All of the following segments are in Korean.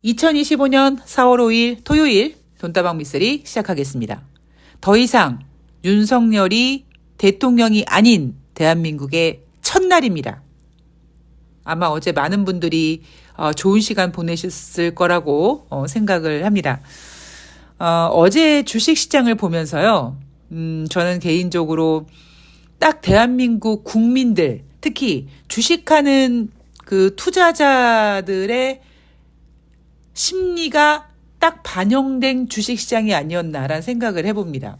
2025년 4월 5일 토요일 돈다방 미쓰리 시작하겠습니다. 더 이상 윤석열이 대통령이 아닌 대한민국의 첫날입니다. 아마 어제 많은 분들이 좋은 시간 보내셨을 거라고 생각을 합니다. 어제 주식시장을 보면서요. 저는 개인적으로 딱 대한민국 국민들, 특히 주식하는 그 투자자들의 심리가 딱 반영된 주식시장이 아니었나라는 생각을 해봅니다.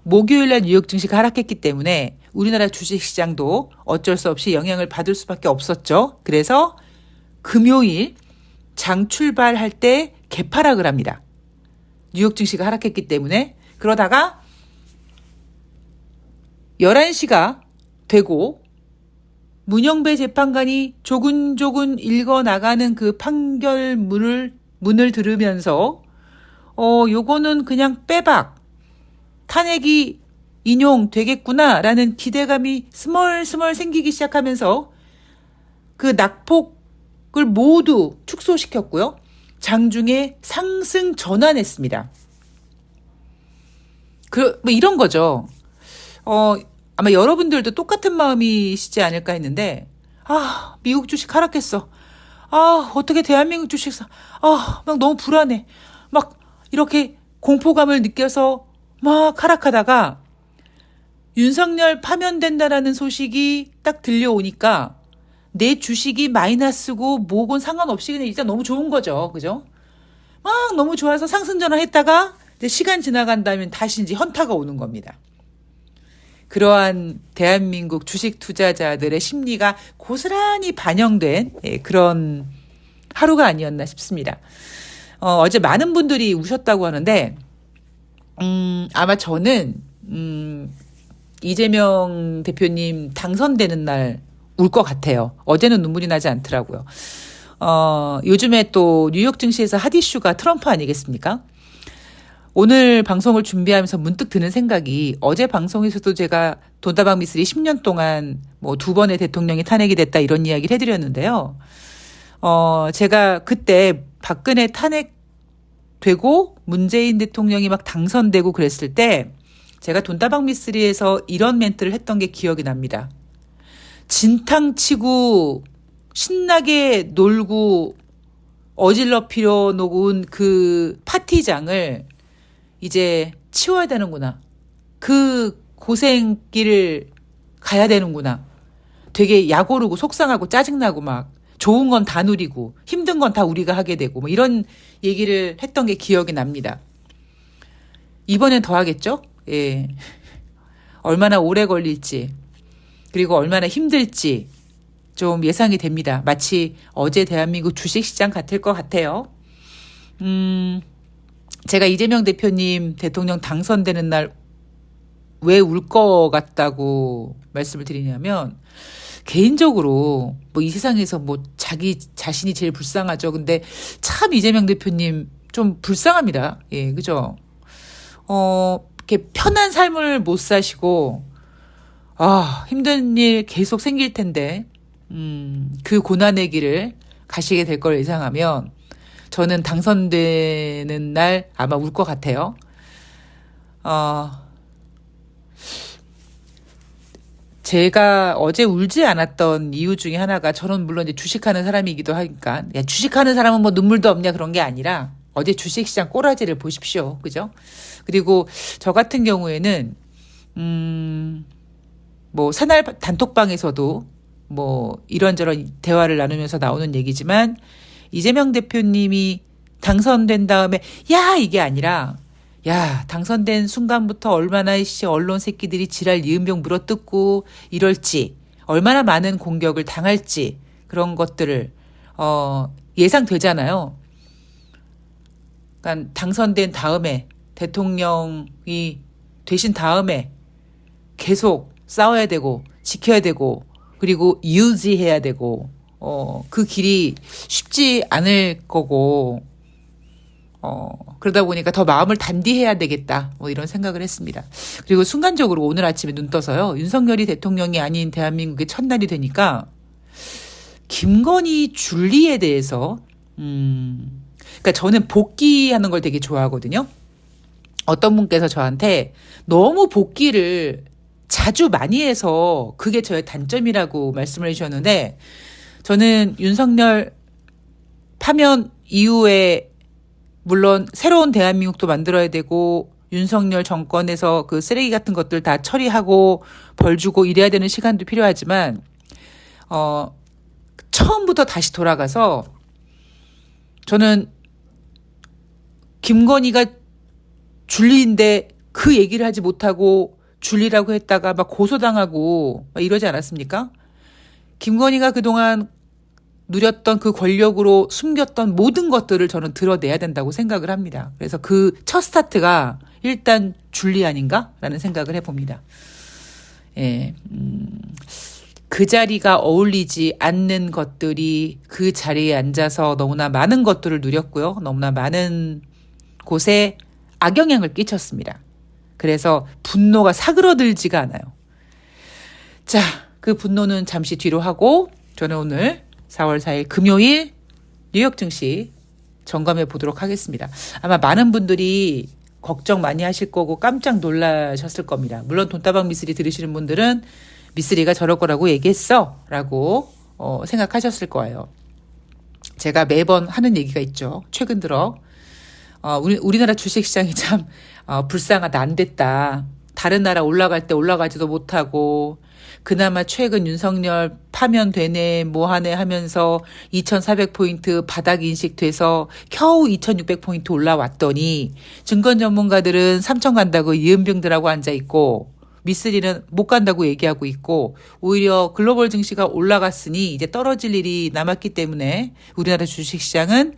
목요일날 뉴욕 증시가 하락했기 때문에 우리나라 주식시장도 어쩔 수 없이 영향을 받을 수밖에 없었죠. 그래서 금요일 장 출발할 때 개파락을 합니다. 뉴욕 증시가 하락했기 때문에. 그러다가 11시가 되고 문영배 재판관이 조근조근 읽어나가는 그 판결문을 들으면서 요거는 그냥 빼박 탄핵이 인용되겠구나라는 기대감이 스멀스멀 생기기 시작하면서 그 낙폭을 모두 축소시켰고요. 장중에 상승 전환했습니다. 뭐 이런 거죠. 아마 여러분들도 똑같은 마음이시지 않을까 했는데, 미국 주식 하락했어. 어떻게 대한민국 주식 막 너무 불안해. 막 이렇게 공포감을 느껴서 막 하락하다가 윤석열 파면된다라는 소식이 딱 들려오니까 내 주식이 마이너스고 뭐건 상관없이 그냥 일단 너무 좋은 거죠. 그죠? 막 너무 좋아서 상승 전환했다가 이제 시간 지나간다면 다시 이제 현타가 오는 겁니다. 그러한 대한민국 주식 투자자들의 심리가 고스란히 반영된 그런 하루가 아니었나 싶습니다. 어제 많은 분들이 우셨다고 하는데 아마 저는 이재명 대표님 당선되는 날 울 것 같아요. 어제는 눈물이 나지 않더라고요. 요즘에 또 뉴욕 증시에서 핫 이슈가 트럼프 아니겠습니까? 오늘 방송을 준비하면서 문득 드는 생각이, 어제 방송에서도 제가 돈다방 미쓰리 10년 동안 뭐 2번의 대통령이 탄핵이 됐다 이런 이야기를 해드렸는데요. 제가 그때 박근혜 탄핵되고 문재인 대통령이 막 당선되고 그랬을 때 제가 돈다방 미쓰리에서 이런 멘트를 했던 게 기억이 납니다. 진탕치고 신나게 놀고 어질러 놓은 그 파티장을 이제 치워야 되는구나. 그 고생길을 가야 되는구나. 되게 약오르고 속상하고 짜증나고 막 좋은 건 다 누리고 힘든 건 다 우리가 하게 되고 뭐 이런 얘기를 했던 게 기억이 납니다. 이번엔 더 하겠죠? 예. 얼마나 오래 걸릴지 그리고 얼마나 힘들지 좀 예상이 됩니다. 마치 어제 대한민국 주식시장 같을 것 같아요. 제가 이재명 대표님 대통령 당선되는 날 왜 울 것 같다고 말씀을 드리냐면, 개인적으로 뭐 이 세상에서 뭐 자기 자신이 제일 불쌍하죠. 근데 참 이재명 대표님 좀 불쌍합니다. 예, 그죠? 이렇게 편한 삶을 못 사시고, 힘든 일 계속 생길 텐데, 그 고난의 길을 가시게 될 걸 예상하면, 저는 당선되는 날 아마 울 것 같아요. 제가 어제 울지 않았던 이유 중에 하나가, 저는 물론 이제 주식하는 사람이기도 하니까, 야, 주식하는 사람은 뭐 눈물도 없냐 그런 게 아니라, 어제 주식시장 꼬라지를 보십시오. 그죠? 그리고 저 같은 경우에는, 뭐 새날 단톡방에서도 뭐 이런저런 대화를 나누면서 나오는 얘기지만, 이재명 대표님이 당선된 다음에 야 이게 아니라, 야 당선된 순간부터 얼마나 언론 새끼들이 지랄 이은병 물어뜯고 이럴지, 얼마나 많은 공격을 당할지 그런 것들을 예상되잖아요. 그러니까 당선된 다음에, 대통령이 되신 다음에 계속 싸워야 되고 지켜야 되고 그리고 유지해야 되고 그 길이 쉽지 않을 거고, 그러다 보니까 더 마음을 단디해야 되겠다, 뭐 이런 생각을 했습니다. 그리고 순간적으로 오늘 아침에 눈 떠서요, 윤석열이 대통령이 아닌 대한민국의 첫날이 되니까 김건희 줄리에 대해서 그러니까 저는 복귀하는 걸 되게 좋아하거든요. 어떤 분께서 저한테 너무 복귀를 자주 많이 해서 그게 저의 단점이라고 말씀을 해주셨는데, 저는 윤석열 파면 이후에 물론 새로운 대한민국도 만들어야 되고 윤석열 정권에서 그 쓰레기 같은 것들 다 처리하고 벌 주고 이래야 되는 시간도 필요하지만 처음부터 다시 돌아가서 저는 김건희가 줄리인데 그 얘기를 하지 못하고 줄리라고 했다가 막 고소당하고 막 이러지 않았습니까? 김건희가 그동안 누렸던 그 권력으로 숨겼던 모든 것들을 저는 드러내야 된다고 생각을 합니다. 그래서 그 첫 스타트가 일단 줄리 아닌가라는 생각을 해봅니다. 예, 그 자리가 어울리지 않는 것들이 그 자리에 앉아서 너무나 많은 것들을 누렸고요. 너무나 많은 곳에 악영향을 끼쳤습니다. 그래서 분노가 사그러들지가 않아요. 자, 그 분노는 잠시 뒤로 하고 저는 오늘 4월 4일 금요일 뉴욕 증시 점검해 보도록 하겠습니다. 아마 많은 분들이 걱정 많이 하실 거고 깜짝 놀라셨을 겁니다. 물론 돈다방 미쓰리 들으시는 분들은 미쓰리가 저럴 거라고 얘기했어 라고 생각하셨을 거예요. 제가 매번 하는 얘기가 있죠. 최근 들어 우리나라 주식시장이 참 불쌍하다, 안 됐다. 다른 나라 올라갈 때 올라가지도 못하고 그나마 최근 윤석열 파면되네 뭐하네 하면서 2400포인트 바닥 인식돼서 겨우 2600포인트 올라왔더니 증권 전문가들은 3000 간다고 이은병들하고 앉아있고 미쓰리는 못 간다고 얘기하고 있고 오히려 글로벌 증시가 올라갔으니 이제 떨어질 일이 남았기 때문에 우리나라 주식시장은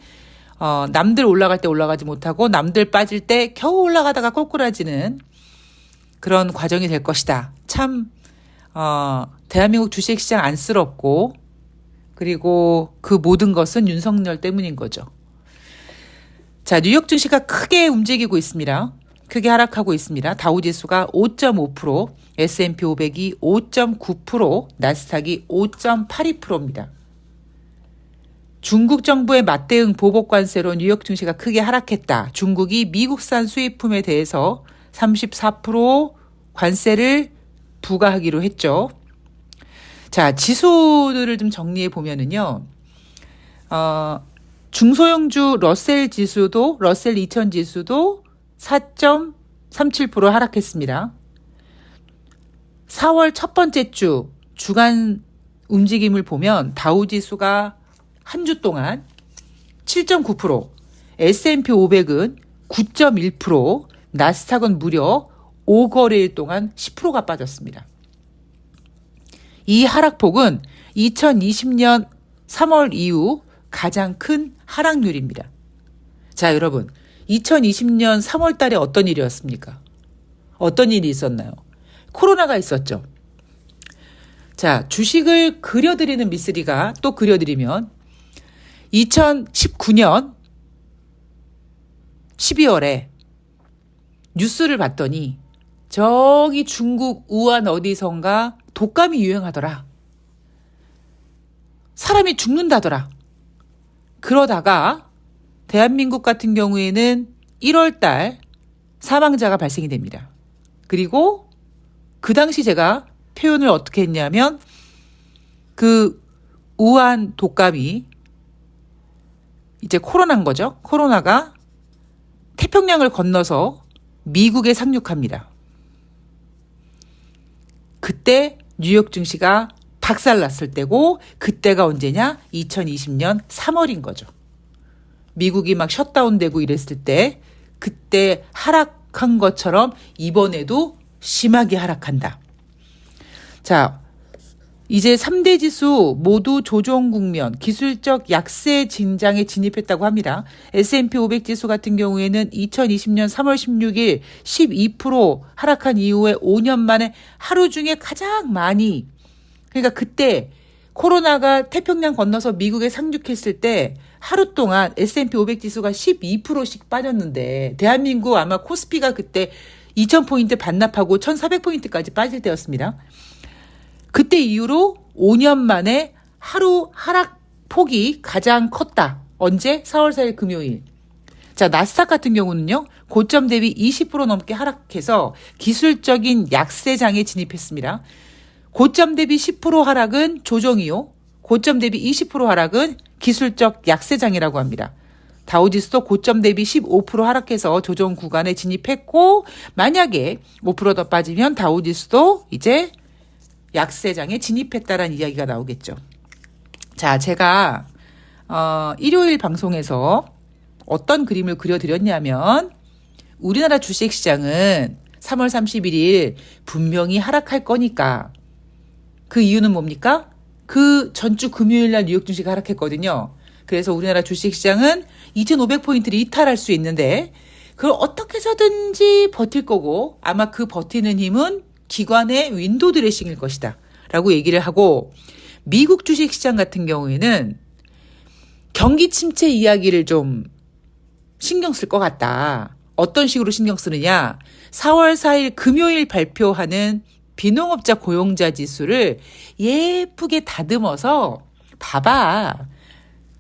남들 올라갈 때 올라가지 못하고 남들 빠질 때 겨우 올라가다가 꼬꾸라지는 그런 과정이 될 것이다. 참 대한민국 주식시장 안쓰럽고 그리고 그 모든 것은 윤석열 때문인 거죠. 자, 뉴욕 증시가 크게 움직이고 있습니다. 크게 하락하고 있습니다. 다우지수가 5.5%, S&P 500이 5.9%, 나스닥이 5.82%입니다. 중국 정부의 맞대응 보복 관세로 뉴욕 증시가 크게 하락했다. 중국이 미국산 수입품에 대해서 34% 관세를 부과하기로 했죠. 자, 지수들을 좀 정리해 보면은요. 중소형주 러셀 지수도 러셀 2000 지수도 4.37% 하락했습니다. 4월 첫 번째 주 주간 움직임을 보면 다우 지수가 한 주 동안 7.9%, S&P 500은 9.1%, 나스닥은 무려 5거래일 동안 10%가 빠졌습니다. 이 하락폭은 2020년 3월 이후 가장 큰 하락률입니다. 자, 여러분, 2020년 3월 달에 어떤 일이었습니까? 어떤 일이 있었나요? 코로나가 있었죠. 자, 주식을 그려드리는 미쓰리가 또 그려드리면 2019년 12월에 뉴스를 봤더니 저기 중국 우한 어디선가 독감이 유행하더라. 사람이 죽는다더라. 그러다가 대한민국 같은 경우에는 1월 달 사망자가 발생이 됩니다. 그리고 그 당시 제가 표현을 어떻게 했냐면 그 우한 독감이 이제 코로나인 거죠. 코로나가 태평양을 건너서 미국에 상륙합니다. 그때 뉴욕 증시가 박살났을 때고 그때가 언제냐? 2020년 3월인 거죠. 미국이 막 셧다운되고 이랬을 때 그때 하락한 것처럼 이번에도 심하게 하락한다. 자, 이제 3대 지수 모두 조정 국면, 기술적 약세 진장에 진입했다고 합니다. S&P 500 지수 같은 경우에는 2020년 3월 16일 12% 하락한 이후에 5년 만에 하루 중에 가장 많이, 그러니까 그때 코로나가 태평양 건너서 미국에 상륙했을 때 하루 동안 S&P 500 지수가 12%씩 빠졌는데 대한민국 아마 코스피가 그때 2000포인트 반납하고 1400포인트까지 빠질 때였습니다. 그때 이후로 5년 만에 하루 하락폭이 가장 컸다. 언제? 4월 4일 금요일. 자, 나스닥 같은 경우는요, 고점 대비 20% 넘게 하락해서 기술적인 약세장에 진입했습니다. 고점 대비 10% 하락은 조정이요. 고점 대비 20% 하락은 기술적 약세장이라고 합니다. 다우지수도 고점 대비 15% 하락해서 조정 구간에 진입했고, 만약에 5% 더 빠지면 다우지수도 이제 약세장에 진입했다라는 이야기가 나오겠죠. 자, 제가 일요일 방송에서 어떤 그림을 그려드렸냐면, 우리나라 주식시장은 3월 31일 분명히 하락할 거니까. 그 이유는 뭡니까? 그 전주 금요일 날 뉴욕 증시가 하락했거든요. 그래서 우리나라 주식시장은 2,500포인트를 이탈할 수 있는데, 그걸 어떻게 해서든지 버틸 거고, 아마 그 버티는 힘은 기관의 윈도우 드레싱일 것이다 라고 얘기를 하고, 미국 주식시장 같은 경우에는 경기 침체 이야기를 좀 신경 쓸 것 같다. 어떤 식으로 신경 쓰느냐. 4월 4일 금요일 발표하는 비농업자 고용자 지수를 예쁘게 다듬어서 봐봐.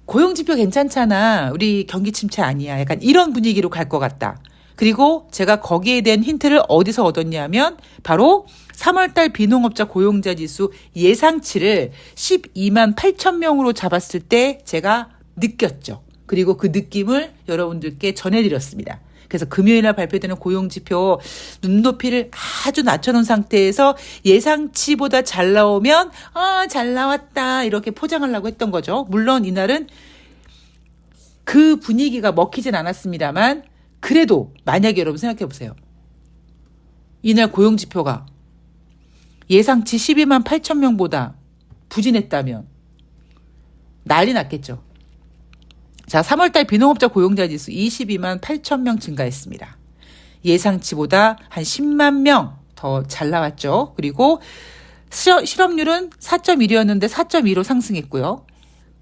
고용지표 괜찮잖아. 우리 경기 침체 아니야. 약간 이런 분위기로 갈 것 같다. 그리고 제가 거기에 대한 힌트를 어디서 얻었냐면 바로 3월달 비농업자 고용자 지수 예상치를 12만 8천 명으로 잡았을 때 제가 느꼈죠. 그리고 그 느낌을 여러분들께 전해드렸습니다. 그래서 금요일날 발표되는 고용지표 눈높이를 아주 낮춰놓은 상태에서 예상치보다 잘 나오면 잘 나왔다 이렇게 포장하려고 했던 거죠. 물론 이날은 그 분위기가 먹히진 않았습니다만 그래도 만약에 여러분 생각해 보세요. 이날 고용지표가 예상치 12만 8천 명보다 부진했다면 난리 났겠죠. 자, 3월달 비농업자 고용자 지수 22만 8천 명 증가했습니다. 예상치보다 한 10만 명 더 잘 나왔죠. 그리고 실업률은 4.1이었는데 4.2로 상승했고요.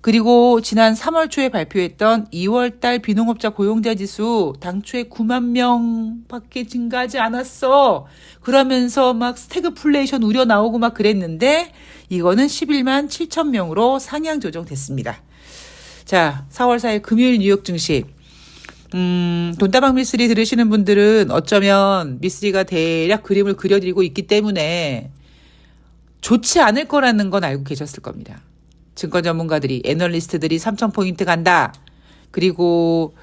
그리고 지난 3월 초에 발표했던 2월달 비농업자 고용자 지수 당초에 9만 명밖에 증가하지 않았어. 그러면서 막 스태그플레이션 우려 나오고 막 그랬는데 이거는 11만 7천 명으로 상향 조정됐습니다. 자, 4월 4일 금요일 뉴욕 증시. 돈다방 미쓰리 들으시는 분들은 어쩌면 미쓰리가 대략 그림을 그려드리고 있기 때문에 좋지 않을 거라는 건 알고 계셨을 겁니다. 증권 전문가들이, 애널리스트들이 3,000포인트 간다. 그리고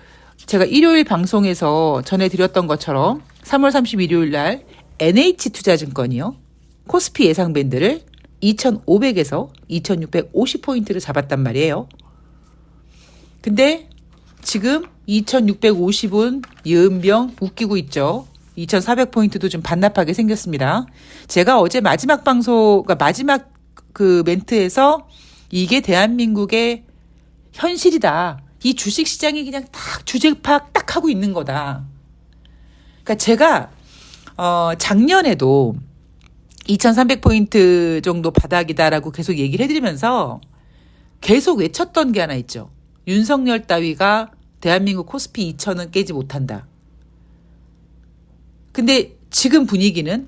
제가 일요일 방송에서 전해드렸던 것처럼 3월 30일 일요일 날 NH투자증권이요. 코스피 예상 밴드를 2,500에서 2,650포인트를 잡았단 말이에요. 근데 지금 2,650은 연병 웃기고 있죠. 2,400포인트도 좀 반납하게 생겼습니다. 제가 어제 마지막 방송, 그러니까 마지막 그 멘트에서 이게 대한민국의 현실이다. 이 주식시장이 그냥 딱 주제 파악 딱 하고 있는 거다. 그러니까 제가 작년에도 2,300포인트 정도 바닥이다라고 계속 얘기를 해드리면서 계속 외쳤던 게 하나 있죠. 윤석열 따위가 대한민국 코스피 2,000은 깨지 못한다. 근데 지금 분위기는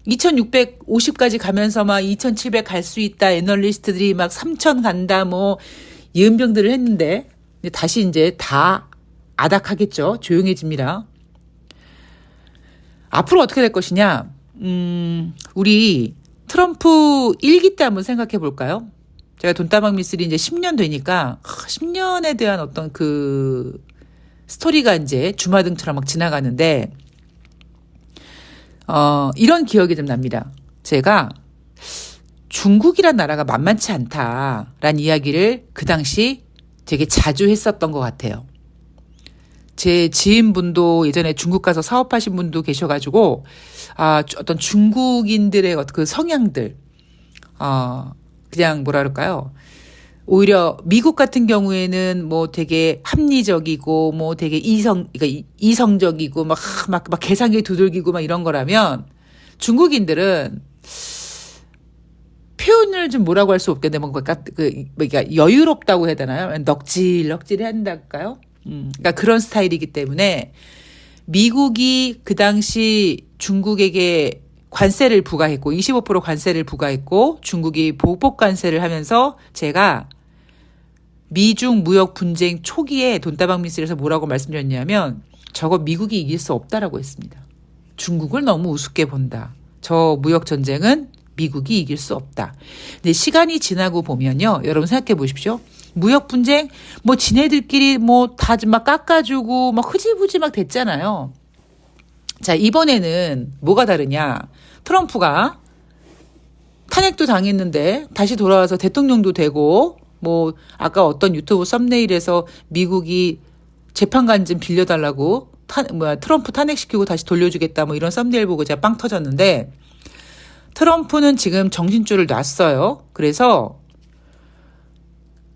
2,650까지 가면서 막 2,700 갈 수 있다. 애널리스트들이 막 3,000 간다. 뭐 예언병들을 했는데 다시 이제 다 아닥하겠죠. 조용해집니다. 앞으로 어떻게 될 것이냐. 우리 트럼프 1기 때 한번 생각해 볼까요? 제가 돈다방 미쓰리 이제 10년 되니까 10년에 대한 어떤 그 스토리가 이제 주마등처럼 막 지나가는데 이런 기억이 좀 납니다. 제가 중국이란 나라가 만만치 않다라는 이야기를 그 당시 되게 자주 했었던 것 같아요. 제 지인분도 예전에 중국 가서 사업하신 분도 계셔가지고 어떤 중국인들의 그 성향들 그냥 뭐라 그럴까요? 오히려 미국 같은 경우에는 뭐 되게 합리적이고 뭐 되게 그러니까 이성적이고 막 계산기 두들기고 막 이런 거라면 중국인들은 표현을 좀 뭐라고 할 수 없겠는데 뭔가 그러니까 여유롭다고 해야 되나요? 넉질넉질 한달까요? 그러니까 그런 스타일이기 때문에 미국이 그 당시 중국에게 관세를 부과했고 25% 관세를 부과했고 중국이 보복 관세를 하면서 제가 미중 무역 분쟁 초기에 돈다방 미스에서 뭐라고 말씀드렸냐면 저거 미국이 이길 수 없다라고 했습니다. 중국을 너무 우습게 본다. 저 무역 전쟁은 미국이 이길 수 없다. 근데 시간이 지나고 보면요. 여러분 생각해 보십시오. 무역 분쟁 뭐 지네들끼리 뭐 다 막 깎아주고 막 흐지부지 막 됐잖아요. 자, 이번에는 뭐가 다르냐. 트럼프가 탄핵도 당했는데 다시 돌아와서 대통령도 되고 뭐 아까 어떤 유튜브 썸네일에서 미국이 재판관 좀 빌려달라고 트럼프 탄핵시키고 다시 돌려주겠다 뭐 이런 썸네일 보고 제가 빵 터졌는데 트럼프는 지금 정신줄을 놨어요. 그래서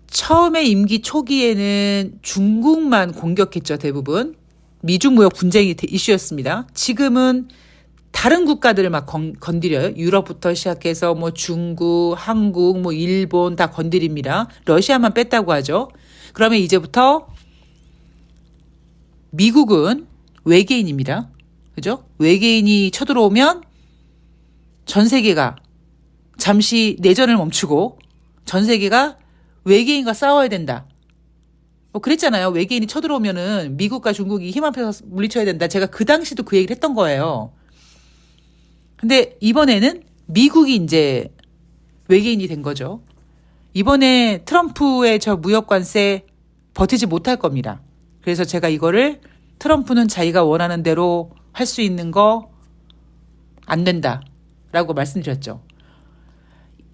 처음에 임기 초기에는 중국만 공격했죠. 대부분. 미중 무역 분쟁이 이슈였습니다. 지금은 다른 국가들을 막 건드려요. 유럽부터 시작해서 뭐 중국, 한국, 뭐 일본 다 건드립니다. 러시아만 뺐다고 하죠. 그러면 이제부터 미국은 외계인입니다. 그죠? 외계인이 쳐들어오면 전 세계가 잠시 내전을 멈추고 전 세계가 외계인과 싸워야 된다. 뭐 그랬잖아요. 외계인이 쳐들어오면은 미국과 중국이 힘 합해서 물리쳐야 된다. 제가 그 당시도 그 얘기를 했던 거예요. 근데 이번에는 미국이 이제 외계인이 된 거죠. 이번에 트럼프의 저 무역 관세 버티지 못할 겁니다. 그래서 제가 이거를 트럼프는 자기가 원하는 대로 할 수 있는 거 안 된다라고 말씀드렸죠.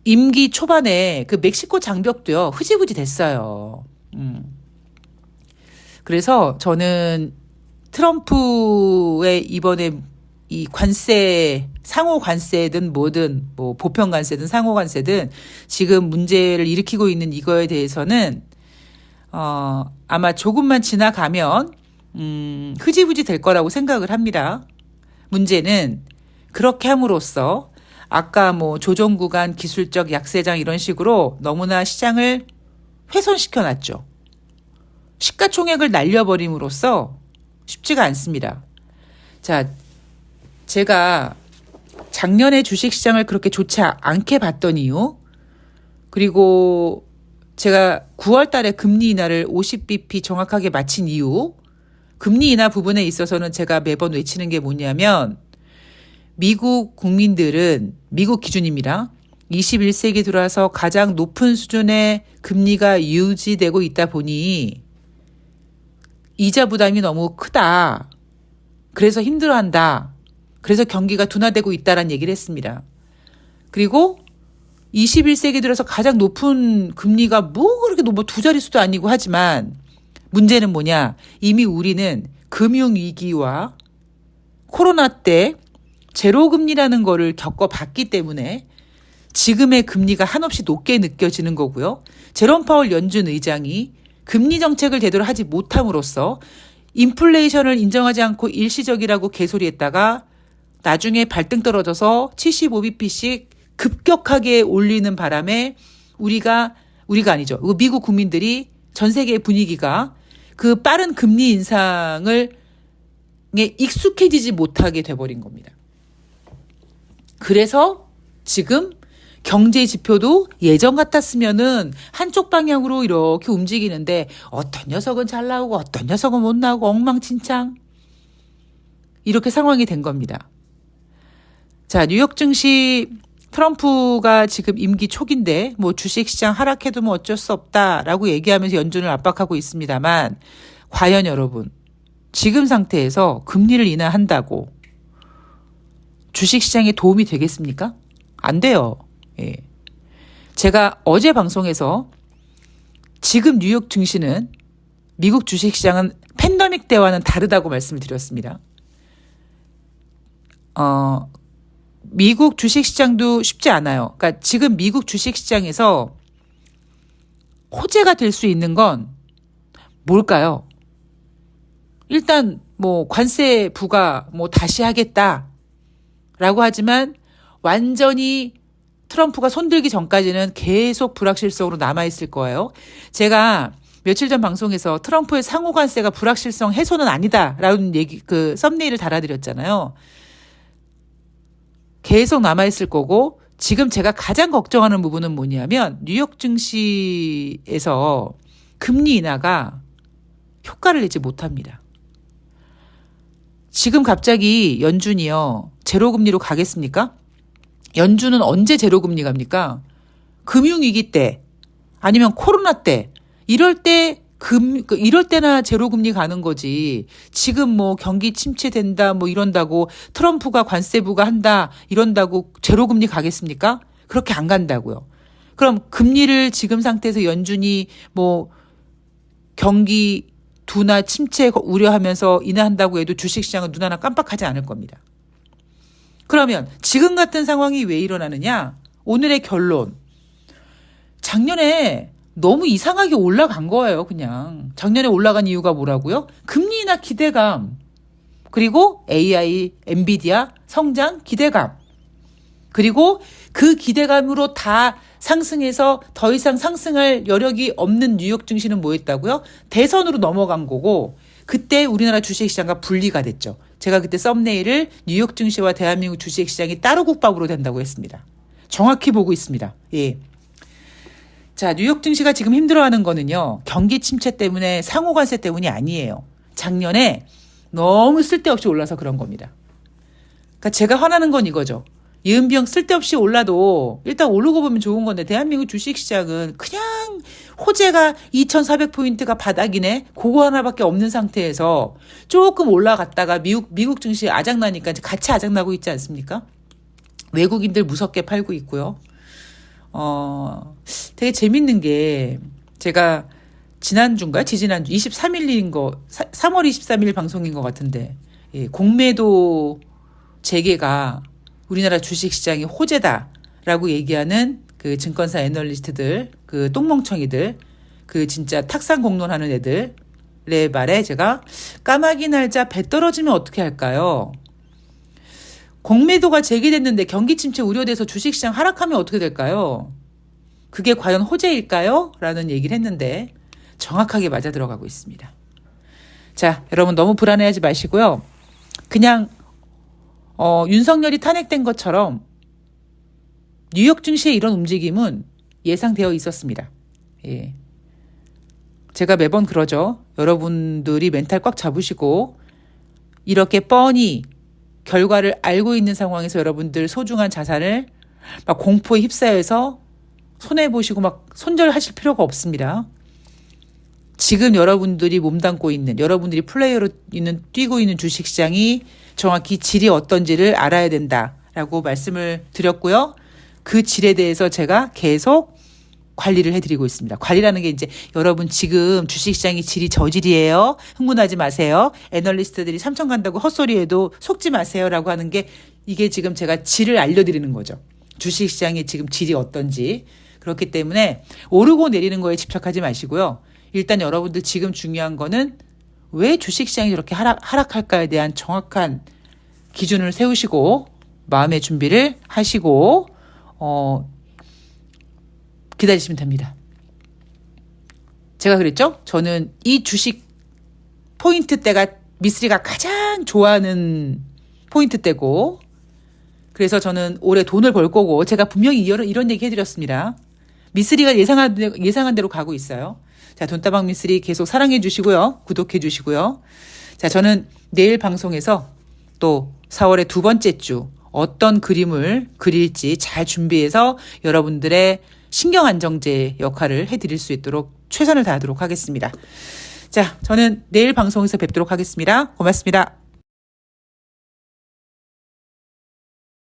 임기 초반에 그 멕시코 장벽도요. 흐지부지 됐어요. 그래서 저는 트럼프의 이번에 이 관세, 상호 관세든 뭐든 뭐 보편 관세든 상호 관세든 지금 문제를 일으키고 있는 이거에 대해서는 아마 조금만 지나가면 흐지부지 될 거라고 생각을 합니다. 문제는 그렇게 함으로써 아까 뭐 조정 구간 기술적 약세장 이런 식으로 너무나 시장을 훼손시켜 놨죠. 시가총액을 날려버림으로써 쉽지가 않습니다. 자, 제가 작년에 주식시장을 그렇게 좋지 않게 봤던 이유, 그리고 제가 9월 달에 금리 인하를 50bp 정확하게 마친 이유, 금리 인하 부분에 있어서는 제가 매번 외치는 게 뭐냐면 미국 국민들은 미국 기준입니다. 21세기 들어와서 가장 높은 수준의 금리가 유지되고 있다 보니 이자 부담이 너무 크다. 그래서 힘들어한다. 그래서 경기가 둔화되고 있다라는 얘기를 했습니다. 그리고 21세기 들어서 가장 높은 금리가 뭐 그렇게 뭐 두 자릿수도 아니고 하지만 문제는 뭐냐. 이미 우리는 금융위기와 코로나 때 제로금리라는 거를 겪어봤기 때문에 지금의 금리가 한없이 높게 느껴지는 거고요. 제롬 파월 연준 의장이 금리 정책을 제대로 하지 못함으로써 인플레이션을 인정하지 않고 일시적이라고 개소리했다가 나중에 발등 떨어져서 75bp씩 급격하게 올리는 바람에 우리가 아니죠. 미국 국민들이 전 세계의 분위기가 그 빠른 금리 인상을 익숙해지지 못하게 돼버린 겁니다. 그래서 지금 경제 지표도 예전 같았으면은 한쪽 방향으로 이렇게 움직이는데 어떤 녀석은 잘 나오고 어떤 녀석은 못 나오고 엉망진창 이렇게 상황이 된 겁니다. 자, 뉴욕 증시 트럼프가 지금 임기 초기인데 뭐 주식시장 하락해도 뭐 어쩔 수 없다라고 얘기하면서 연준을 압박하고 있습니다만 과연 여러분 지금 상태에서 금리를 인하한다고 주식시장에 도움이 되겠습니까? 안 돼요. 예. 제가 어제 방송에서 지금 뉴욕 증시는 미국 주식시장은 팬데믹 때와는 다르다고 말씀을 드렸습니다. 미국 주식시장도 쉽지 않아요. 그러니까 지금 미국 주식시장에서 호재가 될 수 있는 건 뭘까요? 일단 뭐 관세 부과 뭐 다시 하겠다라고 하지만 완전히 트럼프가 손들기 전까지는 계속 불확실성으로 남아있을 거예요. 제가 며칠 전 방송에서 트럼프의 상호 관세가 불확실성 해소는 아니다라는 얘기, 그 썸네일을 달아드렸잖아요. 계속 남아있을 거고 지금 제가 가장 걱정하는 부분은 뭐냐면 뉴욕 증시에서 금리 인하가 효과를 내지 못합니다. 지금 갑자기 연준이요. 제로금리로 가겠습니까? 연준은 언제 제로금리 갑니까? 금융위기 때 아니면 코로나 때 이럴 때나 제로금리 가는 거지. 지금 뭐 경기 침체된다 뭐 이런다고 트럼프가 관세 부과한다 이런다고 제로금리 가겠습니까? 그렇게 안 간다고요. 그럼 금리를 지금 상태에서 연준이 뭐 경기 둔화 침체 우려하면서 인하한다고 해도 주식시장은 눈 하나 깜빡하지 않을 겁니다. 그러면 지금 같은 상황이 왜 일어나느냐? 오늘의 결론. 작년에 너무 이상하게 올라간 거예요, 그냥. 작년에 올라간 이유가 뭐라고요? 금리 인하 기대감. 그리고 AI, 엔비디아 성장 기대감. 그리고 그 기대감으로 다 상승해서 더 이상 상승할 여력이 없는 뉴욕 증시는 뭐였다고요? 대선으로 넘어간 거고 그때 우리나라 주식시장과 분리가 됐죠. 제가 그때 썸네일을 뉴욕 증시와 대한민국 주식시장이 따로 국밥으로 된다고 했습니다. 정확히 보고 있습니다. 예. 자, 뉴욕 증시가 지금 힘들어하는 거는요. 경기 침체 때문에 상호관세 때문이 아니에요. 작년에 너무 쓸데없이 올라서 그런 겁니다. 그러니까 제가 화나는 건 이거죠. 예은비용 쓸데없이 올라도 일단 오르고 보면 좋은 건데 대한민국 주식시장은 그냥 호재가 2,400포인트가 바닥이네. 그거 하나밖에 없는 상태에서 조금 올라갔다가 미국 증시 아작나니까 이제 같이 아작나고 있지 않습니까? 외국인들 무섭게 팔고 있고요. 되게 재밌는 게 제가 지난주인가 지지난주 23일인 거 3월 23일 방송인 것 같은데 예, 공매도 재개가 우리나라 주식시장이 호재다라고 얘기하는 그 증권사 애널리스트들, 그 똥멍청이들, 그 진짜 탁상 공론하는 애들의 말에 제가 까마귀 날자 배 떨어지면 어떻게 할까요? 공매도가 재개됐는데 경기 침체 우려돼서 주식시장 하락하면 어떻게 될까요? 그게 과연 호재일까요? 라는 얘기를 했는데 정확하게 맞아 들어가고 있습니다. 자, 여러분 너무 불안해하지 마시고요. 그냥 윤석열이 탄핵된 것처럼 뉴욕 증시의 이런 움직임은 예상되어 있었습니다. 예. 제가 매번 그러죠. 여러분들이 멘탈 꽉 잡으시고 이렇게 뻔히 결과를 알고 있는 상황에서 여러분들 소중한 자산을 막 공포에 휩싸여서 손해보시고 막 손절하실 필요가 없습니다. 지금 여러분들이 몸담고 있는, 여러분들이 플레이어로 뛰고 있는 주식시장이 정확히 질이 어떤지를 알아야 된다라고 말씀을 드렸고요. 그 질에 대해서 제가 계속 관리를 해드리고 있습니다. 관리라는 게 이제 여러분 지금 주식시장이 질이 저질이에요. 흥분하지 마세요. 애널리스트들이 삼천 간다고 헛소리해도 속지 마세요라고 하는 게 이게 지금 제가 질을 알려드리는 거죠. 주식시장의 지금 질이 어떤지. 그렇기 때문에 오르고 내리는 거에 집착하지 마시고요. 일단 여러분들 지금 중요한 거는 왜 주식시장이 이렇게 하락할까에 대한 정확한 기준을 세우시고 마음의 준비를 하시고 기다리시면 됩니다. 제가 그랬죠? 저는 이 주식 포인트 때가 미쓰리가 가장 좋아하는 포인트 때고 그래서 저는 올해 돈을 벌 거고 제가 분명히 이런 얘기 해드렸습니다. 미쓰리가 예상한 대로 가고 있어요. 자, 돈다방 미쓰리 계속 사랑해 주시고요. 구독해 주시고요. 자, 저는 내일 방송에서 또 4월의 두 번째 주 어떤 그림을 그릴지 잘 준비해서 여러분들의 신경 안정제 역할을 해드릴 수 있도록 최선을 다하도록 하겠습니다. 자, 저는 내일 방송에서 뵙도록 하겠습니다. 고맙습니다.